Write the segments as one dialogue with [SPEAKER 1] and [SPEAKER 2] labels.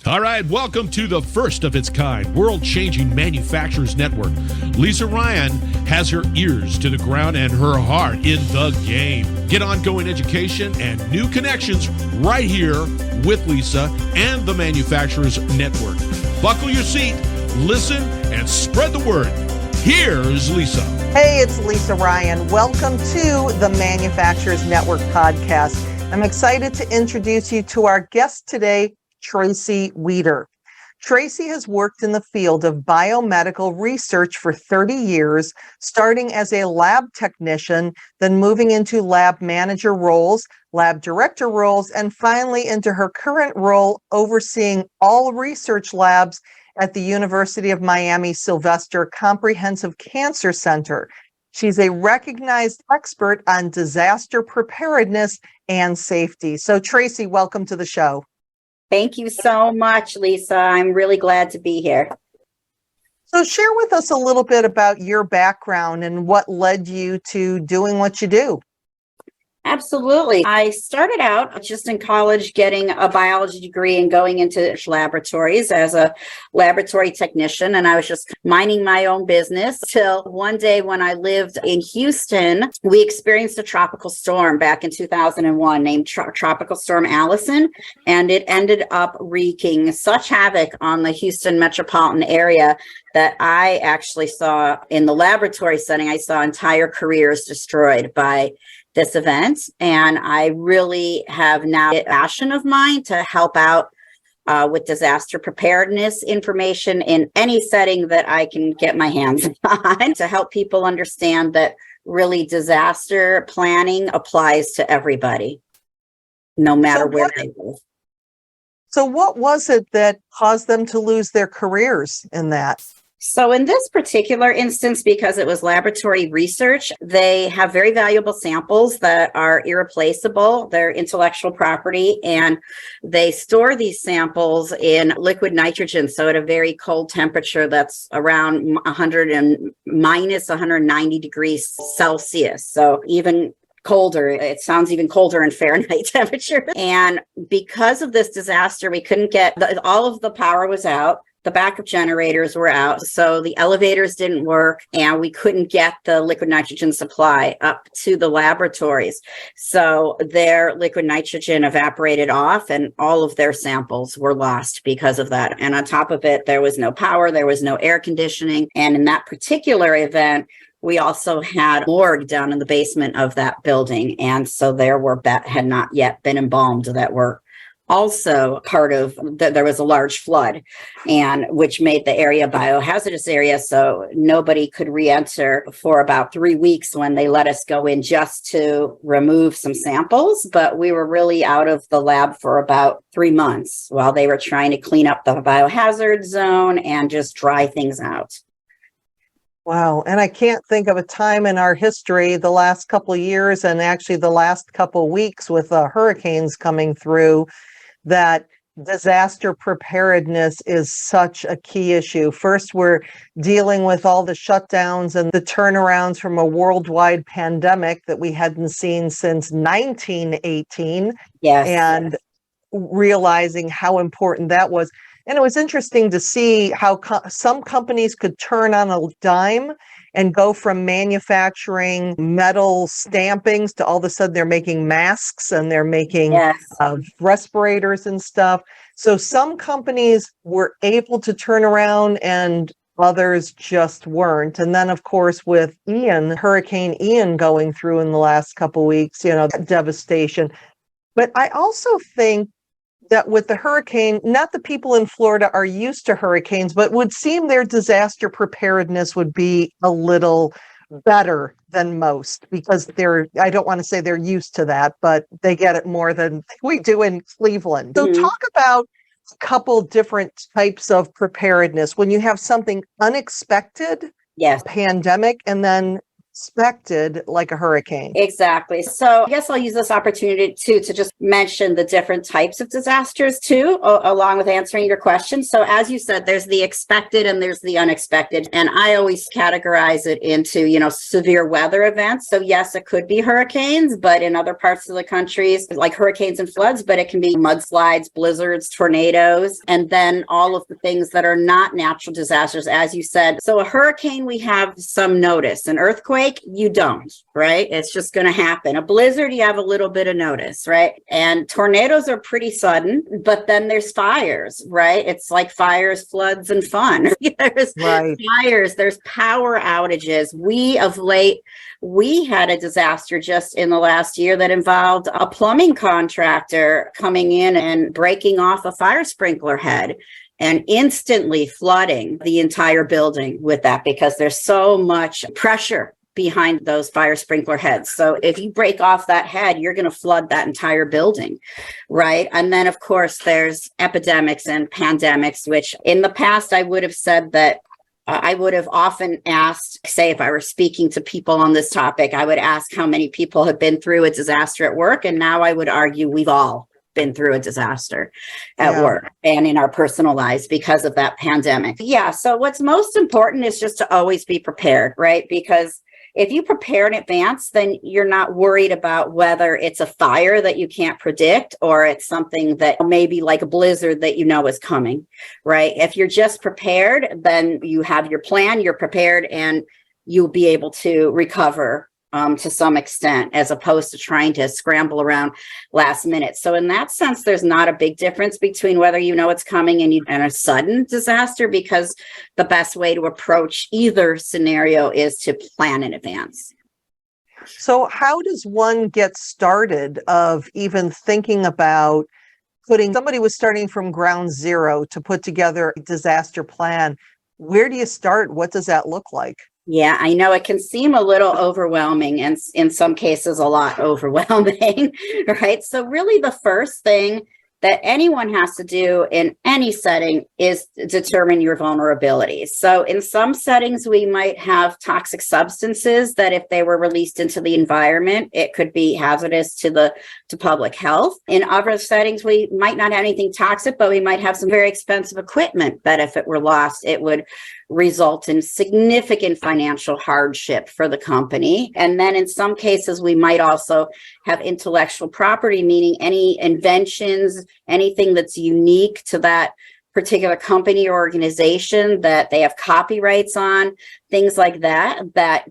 [SPEAKER 1] All right, welcome to the first of its kind, world-changing manufacturers network. Lisa Ryan has her ears to the ground and her heart in the game. Get ongoing education and new connections right here with Lisa and the Manufacturers Network. Buckle your seat, listen, and spread the word. Here's Lisa.
[SPEAKER 2] Hey, it's Lisa Ryan. Welcome to the Manufacturers Network podcast. I'm excited to introduce you to our guest today, Tracy Wieder. Tracy has worked in the field of biomedical research for 30 years, starting as a lab technician, then moving into lab manager roles, lab director roles, and finally into her current role overseeing all research labs at the University of Miami Sylvester Comprehensive Cancer Center. She's a recognized expert on disaster preparedness and safety. So Tracy, welcome to the show.
[SPEAKER 3] Thank you so much, Lisa. I'm really glad to be here.
[SPEAKER 2] So share with us a little bit about your background and what led you to doing what you do.
[SPEAKER 3] Absolutely. I started out just in college getting a biology degree and going into laboratories as a laboratory technician. And I was just minding my own business till one day when I lived in Houston, we experienced a tropical storm back in 2001 named Tropical Storm Allison. And it ended up wreaking such havoc on the Houston metropolitan area that I actually saw in the laboratory setting, I saw entire careers destroyed by this event. And I really have now a passion of mine to help out with disaster preparedness information in any setting that I can get my hands on to help people understand that really disaster planning applies to everybody, no matter where they live.
[SPEAKER 2] So what was it that caused them to lose their careers in that?
[SPEAKER 3] So in this particular instance, because it was laboratory research, they have very valuable samples that are irreplaceable. They're intellectual property, and they store these samples in liquid nitrogen. So at a very cold temperature that's around 100 and minus 190 degrees Celsius. So even colder. It sounds even colder in Fahrenheit temperature. And because of this disaster, we couldn't get all of the power was out. The backup generators were out, so the elevators didn't work, and we couldn't get the liquid nitrogen supply up to the laboratories. So their liquid nitrogen evaporated off, and all of their samples were lost because of that. And on top of it, there was no power, there was no air conditioning. And in that particular event, we also had a morgue down in the basement of that building. And so there were that had not yet been embalmed that were also part of there was a large flood, and which made the area a biohazardous area. So nobody could re-enter for about 3 weeks when they let us go in just to remove some samples. But we were really out of the lab for about 3 months while they were trying to clean up the biohazard zone and just dry things out.
[SPEAKER 2] Wow. And I can't think of a time in our history, the last couple of years, and actually the last couple of weeks with hurricanes coming through, that disaster preparedness is such a key issue. First, we're dealing with all the shutdowns and the turnarounds from a worldwide pandemic that we hadn't seen since 1918.
[SPEAKER 3] Yes.
[SPEAKER 2] And realizing how important that was. And it was interesting to see how some companies could turn on a dime and go from manufacturing metal stampings to all of a sudden they're making masks and they're making respirators and stuff. So some companies were able to turn around and others just weren't. And then, of course, with Hurricane Ian going through in the last couple of weeks, devastation. But I also think that with the hurricane, not the people in Florida are used to hurricanes, but would seem their disaster preparedness would be a little better than most because I don't want to say they're used to that, but they get it more than we do in Cleveland. So talk about a couple different types of preparedness when you have something unexpected,
[SPEAKER 3] yes,
[SPEAKER 2] pandemic, and then unexpected, like a hurricane.
[SPEAKER 3] Exactly. So I guess I'll use this opportunity to just mention the different types of disasters too, along with answering your question. So as you said, there's the expected and there's the unexpected. And I always categorize it into, severe weather events. So yes, it could be hurricanes, but in other parts of the countries, like hurricanes and floods, but it can be mudslides, blizzards, tornadoes, and then all of the things that are not natural disasters, as you said. So a hurricane, we have some notice. An earthquake, you don't, right? It's just going to happen. A blizzard, you have a little bit of notice, right? And tornadoes are pretty sudden, but then there's fires, right? It's like fires, floods, and fun. There's fires, there's power outages. We had a disaster just in the last year that involved a plumbing contractor coming in and breaking off a fire sprinkler head and instantly flooding the entire building with that, because there's so much pressure behind those fire sprinkler heads. So if you break off that head, you're going to flood that entire building, right? And then, of course, there's epidemics and pandemics, which in the past, I would have said that I would have often asked, say, if I were speaking to people on this topic, I would ask how many people have been through a disaster at work. And now I would argue we've all been through a disaster at work and in our personal lives because of that pandemic. Yeah. So what's most important is just to always be prepared, right? Because if you prepare in advance, then you're not worried about whether it's a fire that you can't predict or it's something that may be like a blizzard that is coming, right? If you're just prepared, then you have your plan, you're prepared, and you'll be able to recover to some extent, as opposed to trying to scramble around last minute. So in that sense, there's not a big difference between whether it's coming and a sudden disaster, because the best way to approach either scenario is to plan in advance.
[SPEAKER 2] So how does one get started of even thinking about somebody was starting from ground zero to put together a disaster plan? Where do you start? What does that look like?
[SPEAKER 3] Yeah, I know it can seem a little overwhelming, and in some cases a lot overwhelming, right? So really the first thing that anyone has to do in any setting is determine your vulnerabilities. So in some settings, we might have toxic substances that if they were released into the environment, it could be hazardous to public health. In other settings, we might not have anything toxic, but we might have some very expensive equipment that if it were lost, it would result in significant financial hardship for the company. And then in some cases, we might also have intellectual property, meaning any inventions, anything that's unique to that particular company or organization that they have copyrights on, things like that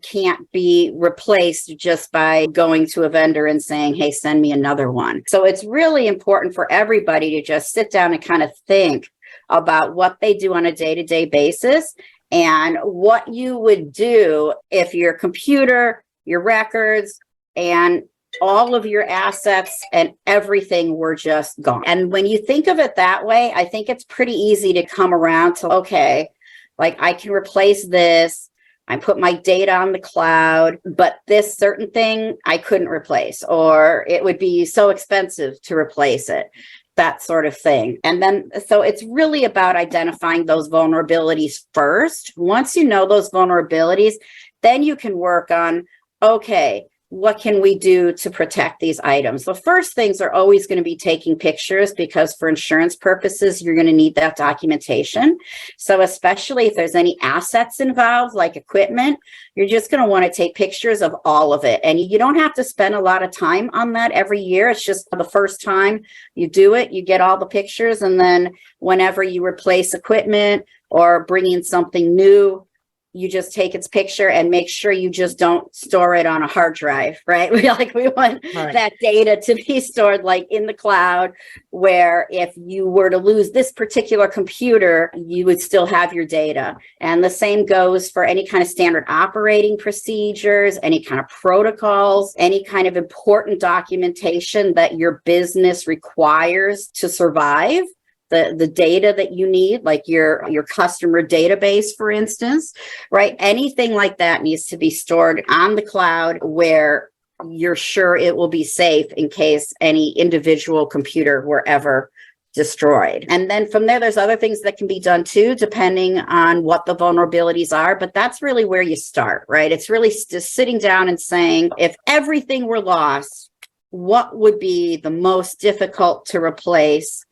[SPEAKER 3] can't be replaced just by going to a vendor and saying, hey, send me another one. So it's really important for everybody to just sit down and kind of think about what they do on a day-to-day basis and what you would do if your computer, your records, and all of your assets and everything were just gone. And when you think of it that way, I think it's pretty easy to come around to, okay, like I can replace this. I put my data on the cloud, but this certain thing I couldn't replace, or it would be so expensive to replace it. That sort of thing. And then, so it's really about identifying those vulnerabilities first. Once you know those vulnerabilities, then you can work on, okay, what can we do to protect these items? The first things are always going to be taking pictures, because for insurance purposes, you're going to need that documentation. So especially if there's any assets involved, like equipment, you're just going to want to take pictures of all of it. And you don't have to spend a lot of time on that every year. It's just the first time you do it, you get all the pictures. And then whenever you replace equipment or bring in something new, you just take its picture and make sure you just don't store it on a hard drive, right? We want that data to be stored like in the cloud, where if you were to lose this particular computer, you would still have your data. And the same goes for any kind of standard operating procedures, any kind of protocols, any kind of important documentation that your business requires to survive. The data that you need, like your customer database, for instance, right? Anything like that needs to be stored on the cloud where you're sure it will be safe in case any individual computer were ever destroyed. And then from there, there's other things that can be done too, depending on what the vulnerabilities are. But that's really where you start, right? It's really just sitting down and saying, if everything were lost, what would be the most difficult to replace?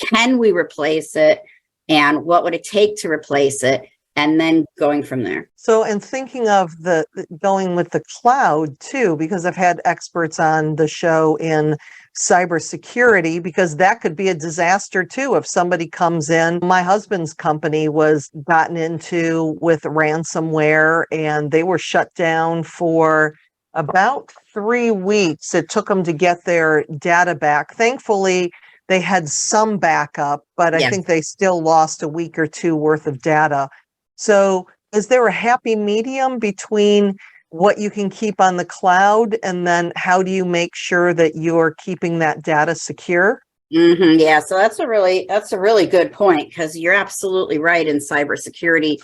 [SPEAKER 3] Can we replace it? And what would it take to replace it? And then going from there.
[SPEAKER 2] So, and thinking of the going with the cloud too, because I've had experts on the show in cybersecurity, because that could be a disaster too. If somebody comes in, my husband's company was gotten into with ransomware and they were shut down for about 3 weeks. It took them to get their data back. Thankfully, they had some backup, but I think they still lost a week or two worth of data. So is there a happy medium between what you can keep on the cloud and then how do you make sure that you're keeping that data secure?
[SPEAKER 3] Yeah, so that's a really good point, because you're absolutely right in cybersecurity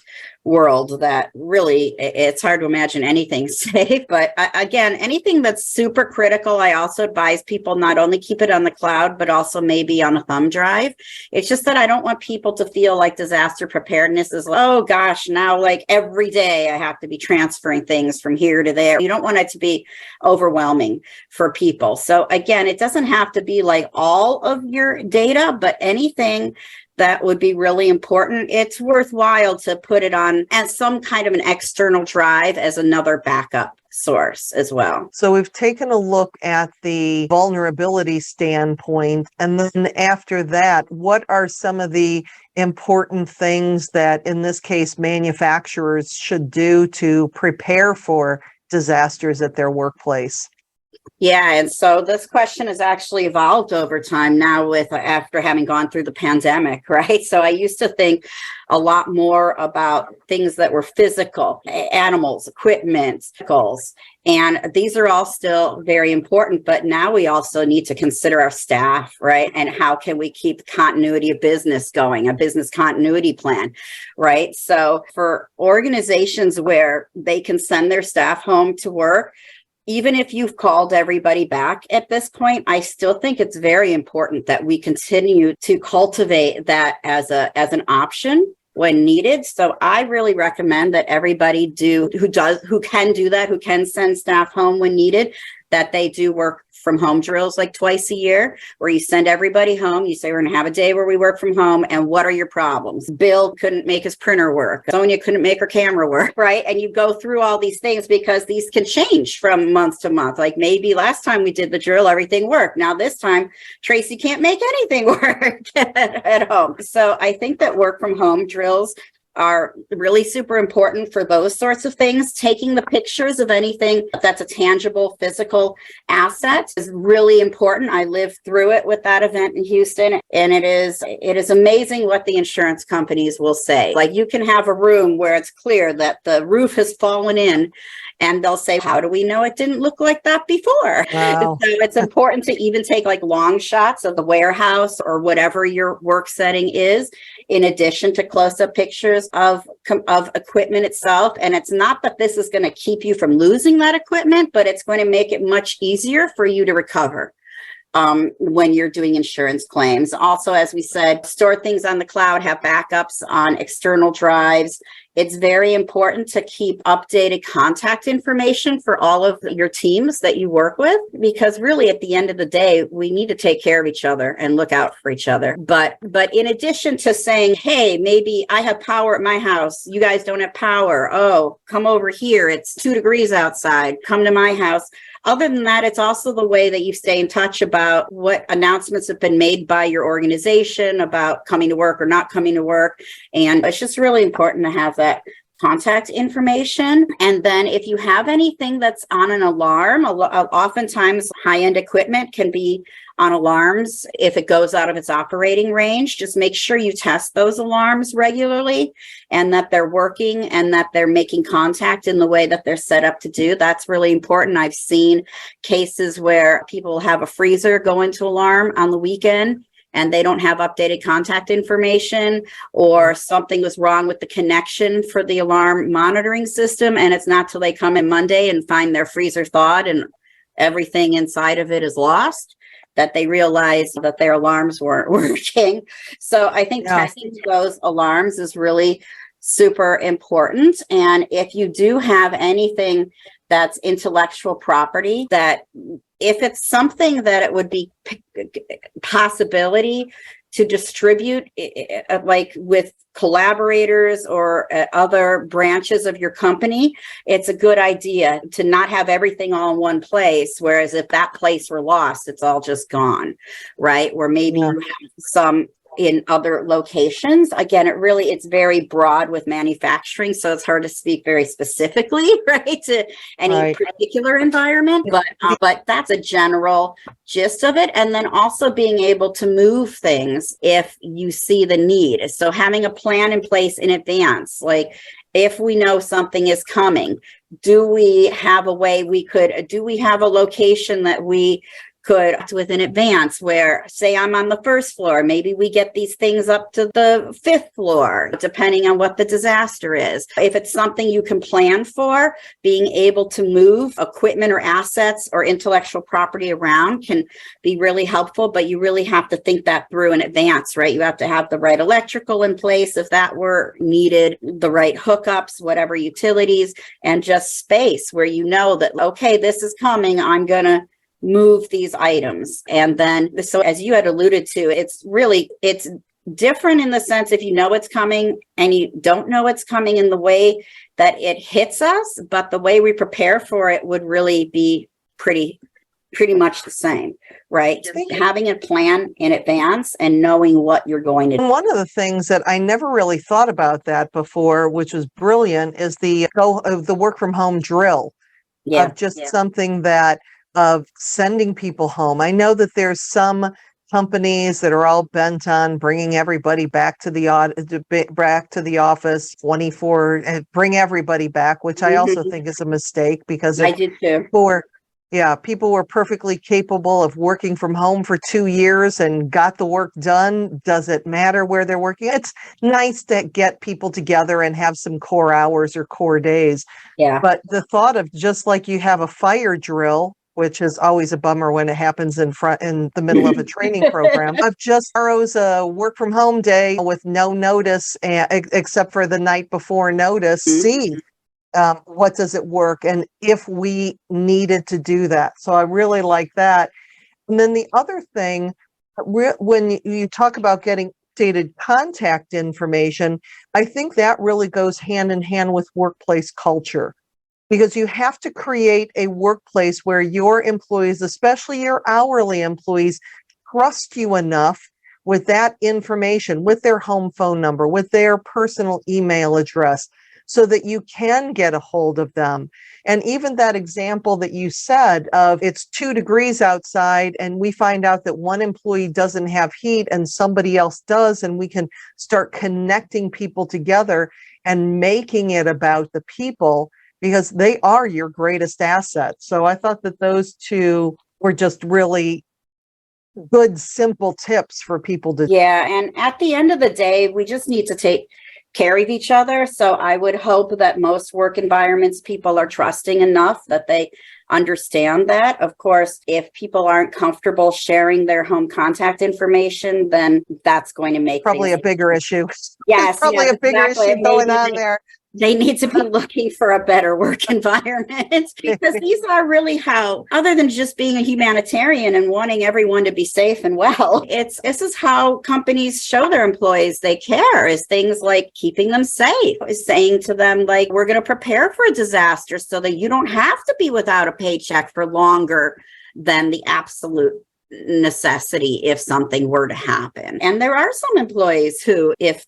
[SPEAKER 3] world that really it's hard to imagine anything safe. But again, anything that's super critical, I also advise people not only keep it on the cloud, but also maybe on a thumb drive. It's just that I don't want people to feel like disaster preparedness is, oh gosh, now like every day I have to be transferring things from here to there. You don't want it to be overwhelming for people. So again, it doesn't have to be like all of your data, but anything that would be really important, it's worthwhile to put it on as some kind of an external drive as another backup source as well.
[SPEAKER 2] So we've taken a look at the vulnerability standpoint. And then after that, what are some of the important things that, in this case, manufacturers should do to prepare for disasters at their workplace?
[SPEAKER 3] Yeah, and so this question has actually evolved over time now with after having gone through the pandemic, right? So I used to think a lot more about things that were physical, animals, equipment, vehicles, and these are all still very important, but now we also need to consider our staff, right? And how can we keep continuity of business going, a business continuity plan, right? So for organizations where they can send their staff home to work, even if you've called everybody back at this point, I still think it's very important that we continue to cultivate that as an option when needed. So I really recommend that everybody who can send staff home when needed, that they do work from home drills like twice a year, where you send everybody home. You say, we're going to have a day where we work from home. And what are your problems? Bill couldn't make his printer work. Sonia couldn't make her camera work, right? And you go through all these things because these can change from month to month. Like maybe last time we did the drill, everything worked. Now this time, Tracy can't make anything work at home. So I think that work from home drills are really super important for those sorts of things. Taking the pictures of anything that's a tangible physical asset is really important. I lived through it with that event in Houston, and it is amazing what the insurance companies will say. Like, you can have a room where it's clear that the roof has fallen in, and they'll say, how do we know it didn't look like that before?
[SPEAKER 2] Wow. So
[SPEAKER 3] it's important to even take like long shots of the warehouse or whatever your work setting is, in addition to close-up pictures of equipment itself. And it's not that this is going to keep you from losing that equipment, but it's going to make it much easier for you to recover when you're doing insurance claims. Also, as we said, store things on the cloud, have backups on external drives. It's very important to keep updated contact information for all of your teams that you work with, because really at the end of the day, we need to take care of each other and look out for each other. But in addition to saying, hey, maybe I have power at my house, you guys don't have power. Oh, come over here. It's 2 degrees outside. Come to my house. Other than that, it's also the way that you stay in touch about what announcements have been made by your organization about coming to work or not coming to work. And it's just really important to have that contact information. And then if you have anything that's on an alarm, oftentimes high-end equipment can be on alarms. If it goes out of its operating range, just make sure you test those alarms regularly and that they're working and that they're making contact in the way that they're set up to do. That's really important. I've seen cases where people have a freezer go into alarm on the weekend and they don't have updated contact information, or something was wrong with the connection for the alarm monitoring system. And it's not till they come in Monday and find their freezer thawed and everything inside of it is lost. that they realized that their alarms weren't working. So I think testing those alarms is really super important. And if you do have anything that's intellectual property, that if it's something that it would be possibility to distribute, like with collaborators or other branches of your company, it's a good idea to not have everything all in one place. Whereas if that place were lost, it's all just gone, right? Or maybe you have some in other locations. Again, it's very broad with manufacturing, so it's hard to speak very specifically, right, to any particular environment. But that's a general gist of it. And then also being able to move things if you see the need. So having a plan in place in advance, like if we know something is coming, do we have a location that we could within advance where, say I'm on the first floor, maybe we get these things up to the 5th floor, depending on what the disaster is. If it's something you can plan for, being able to move equipment or assets or intellectual property around can be really helpful, but you really have to think that through in advance, right? You have to have the right electrical in place if that were needed, the right hookups, whatever utilities, and just space where you know that, okay, this is coming, I'm gonna move these items. And then, so as you had alluded to, it's different in the sense if you know it's coming and you don't know it's coming in the way that it hits us, but the way we prepare for it would really be pretty much the same, right? Just having a plan in advance and knowing what you're going to do.
[SPEAKER 2] And one of the things that I never really thought about that before, which was brilliant, is the work from home drill. Something that of sending people home. I know that there's some companies that are all bent on bringing everybody back to the office 24 and bring everybody back, which I also think is a mistake, because
[SPEAKER 3] I did too.
[SPEAKER 2] People were perfectly capable of working from home for 2 years and got the work done. Does it matter where they're working? It's nice to get people together and have some core hours or core days.
[SPEAKER 3] Yeah.
[SPEAKER 2] But the thought of, just like you have a fire drill, which is always a bummer when it happens in the middle of a training program, of just tomorrow's a work from home day with no notice, except for the night before notice. See what does it work, and if we needed to do that. So I really like that. And then the other thing, when you talk about getting updated contact information, I think that really goes hand in hand with workplace culture. Because you have to create a workplace where your employees, especially your hourly employees, trust you enough with that information, with their home phone number, with their personal email address, so that you can get a hold of them. And even that example that you said of it's 2 degrees outside and we find out that one employee doesn't have heat and somebody else does, and we can start connecting people together and making it about the people, because they are your greatest asset. So I thought that those two were just really good, simple tips for people to.
[SPEAKER 3] Yeah. And at the end of the day, we just need to take care of each other. So I would hope that most work environments, people are trusting enough that they understand that. Of course, if people aren't comfortable sharing their home contact information, then that's going to make
[SPEAKER 2] probably a bigger issue.
[SPEAKER 3] Yes.
[SPEAKER 2] Probably a bigger issue going on there.
[SPEAKER 3] They need to be looking for a better work environment, because these are really how, other than just being a humanitarian and wanting everyone to be safe and well, this is how companies show their employees they care, is things like keeping them safe, is saying to them, like, we're going to prepare for a disaster so that you don't have to be without a paycheck for longer than the absolute necessity if something were to happen. And there are some employees who, if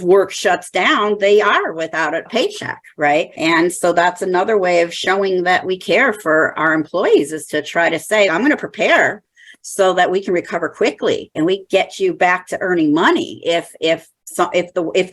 [SPEAKER 3] work shuts down, they are without a paycheck, right? And so that's another way of showing that we care for our employees, is to try to say, I'm going to prepare so that we can recover quickly and we get you back to earning money if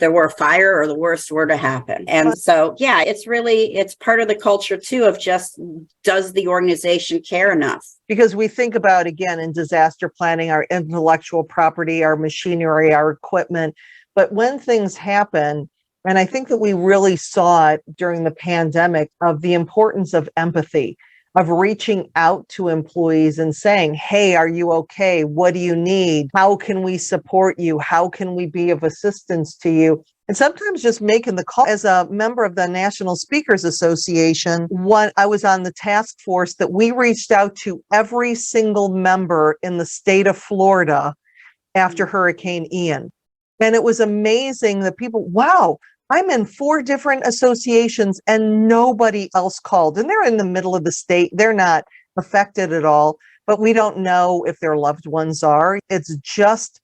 [SPEAKER 3] there were a fire or the worst were to happen. And so, yeah, it's part of the culture too, of just, does the organization care enough?
[SPEAKER 2] Because we think about, again, in disaster planning, our intellectual property, our machinery, our equipment. But when things happen, and I think that we really saw it during the pandemic, of the importance of empathy, of reaching out to employees and saying, hey, are you okay? What do you need? How can we support you? How can we be of assistance to you? And sometimes just making the call. As a member of the National Speakers Association, I was on the task force that we reached out to every single member in the state of Florida after Hurricane Ian. And it was amazing that people, wow, I'm in 4 different associations and nobody else called. And they're in the middle of the state. They're not affected at all, but we don't know if their loved ones are. It's just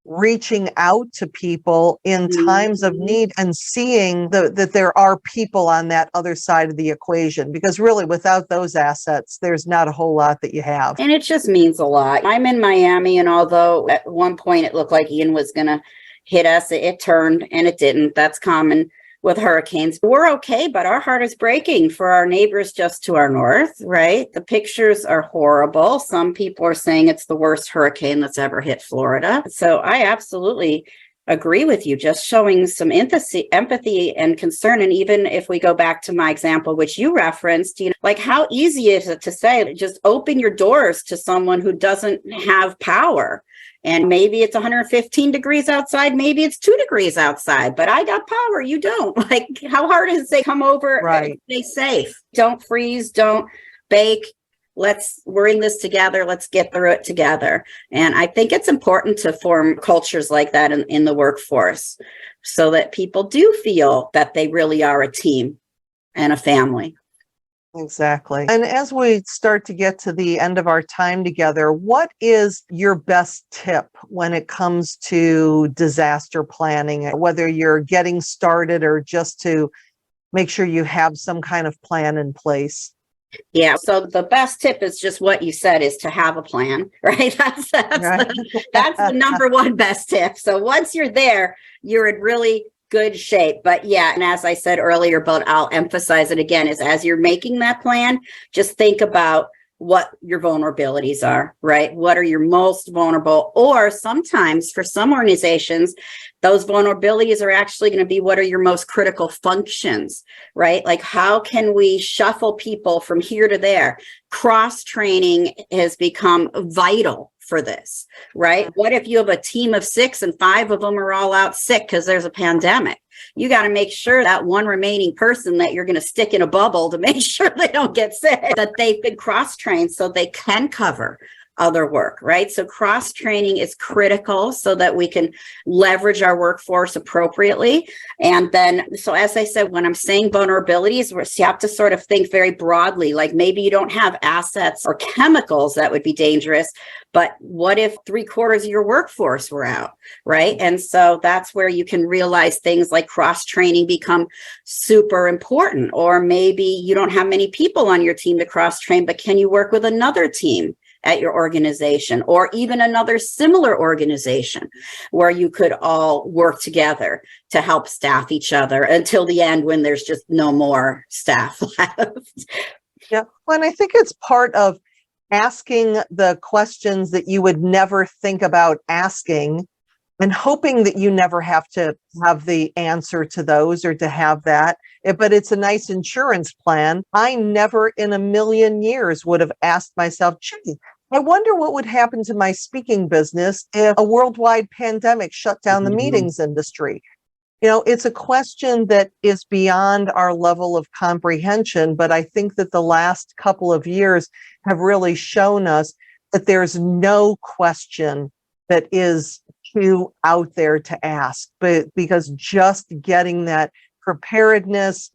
[SPEAKER 2] reaching out to people in times of need and seeing that there are people on that other side of the equation, because really without those assets, there's not a whole lot that you have.
[SPEAKER 3] And it just means a lot. I'm in Miami, and although at one point it looked like Ian was going to hit us, it turned and it didn't. That's common with hurricanes. We're okay, but our heart is breaking for our neighbors just to our north, right? The pictures are horrible. Some people are saying it's the worst hurricane that's ever hit Florida. So I absolutely agree with you, just showing some empathy and concern. And even if we go back to my example, which you referenced, like how easy is it to say, just open your doors to someone who doesn't have power? And maybe it's 115 degrees outside, maybe it's 2 degrees outside, but I got power, you don't. Like, how hard is it to come over and stay safe? Don't freeze, don't bake. We're in this together. Let's get through it together. And I think it's important to form cultures like that in the workforce so that people do feel that they really are a team and a family.
[SPEAKER 2] Exactly. And as we start to get to the end of our time together, what is your best tip when it comes to disaster planning, whether you're getting started or just to make sure you have some kind of plan in place?
[SPEAKER 3] Yeah. So the best tip is just what you said, is to have a plan, right? That's the number one best tip. So once you're there, you're in really good shape. But yeah, and as I said earlier, but I'll emphasize it again, is as you're making that plan, just think about what your vulnerabilities are, right? What are your most vulnerable? Or sometimes for some organizations, those vulnerabilities are actually going to be what are your most critical functions, right? Like how can we shuffle people from here to there? Cross-training has become vital for this, right? What if you have a team of 6 and 5 of them are all out sick because there's a pandemic? You got to make sure that one remaining person that you're going to stick in a bubble to make sure they don't get sick, that they've been cross-trained so they can cover other work, right? So cross-training is critical so that we can leverage our workforce appropriately. And then, so as I said, when I'm saying vulnerabilities, you have to sort of think very broadly, like maybe you don't have assets or chemicals that would be dangerous, but what if 3/4 of your workforce were out, right? And so that's where you can realize things like cross-training become super important. Or maybe you don't have many people on your team to cross-train, but can you work with another team at your organization, or even another similar organization where you could all work together to help staff each other until the end when there's just no more staff left.
[SPEAKER 2] Yeah. Well, and I think it's part of asking the questions that you would never think about asking and hoping that you never have to have the answer to those or to have that. But it's a nice insurance plan. I never in a million years would have asked myself, gee, I wonder what would happen to my speaking business if a worldwide pandemic shut down the meetings industry. You know, it's a question that is beyond our level of comprehension, but I think that the last couple of years have really shown us that there's no question that is too out there to ask, but because just getting that preparedness,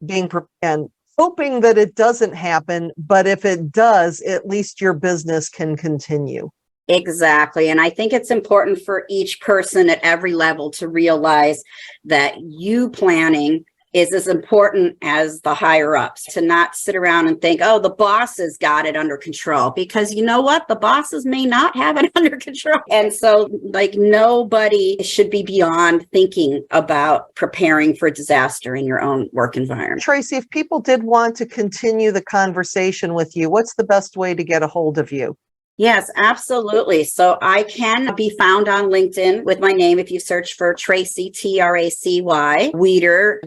[SPEAKER 2] and hoping that it doesn't happen, but if it does, at least your business can continue.
[SPEAKER 3] Exactly. And I think it's important for each person at every level to realize that you planning is as important as the higher ups, to not sit around and think, oh, the bosses got it under control, because you know what? The bosses may not have it under control. And so like nobody should be beyond thinking about preparing for disaster in your own work environment.
[SPEAKER 2] Tracy, if people did want to continue the conversation with you, what's the best way to get a hold of you?
[SPEAKER 3] Yes, absolutely. So I can be found on LinkedIn with my name if you search for Tracy, Tracy, Wieder,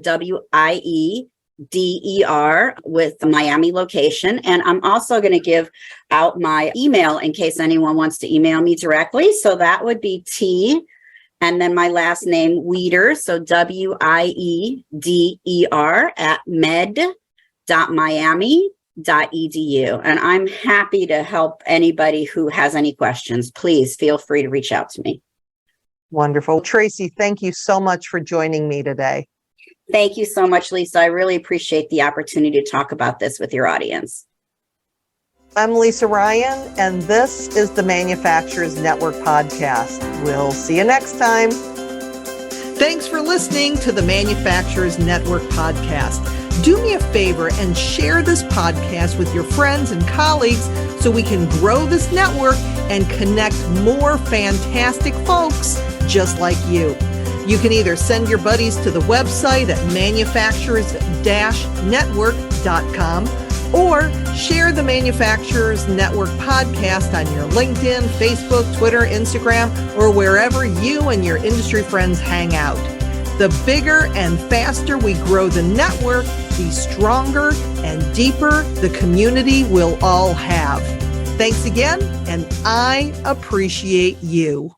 [SPEAKER 3] DER with the Miami location. And I'm also going to give out my email in case anyone wants to email me directly. So that would be T and then my last name, Wieder. So WIEDER at med.miami.edu. And I'm happy to help anybody who has any questions. Please feel free to reach out to me.
[SPEAKER 2] Wonderful. Tracy, thank you so much for joining me today.
[SPEAKER 3] Thank you so much, Lisa. I really appreciate the opportunity to talk about this with your audience.
[SPEAKER 2] I'm Lisa Ryan, and this is the Manufacturers Network podcast. We'll see you next time. Thanks for listening to the Manufacturers Network podcast. Do me a favor and share this podcast with your friends and colleagues so we can grow this network and connect more fantastic folks just like you. You can either send your buddies to the website at manufacturers-network.com or share the Manufacturers Network podcast on your LinkedIn, Facebook, Twitter, Instagram, or wherever you and your industry friends hang out. The bigger and faster we grow the network, the stronger and deeper the community we'll all have. Thanks again, and I appreciate you.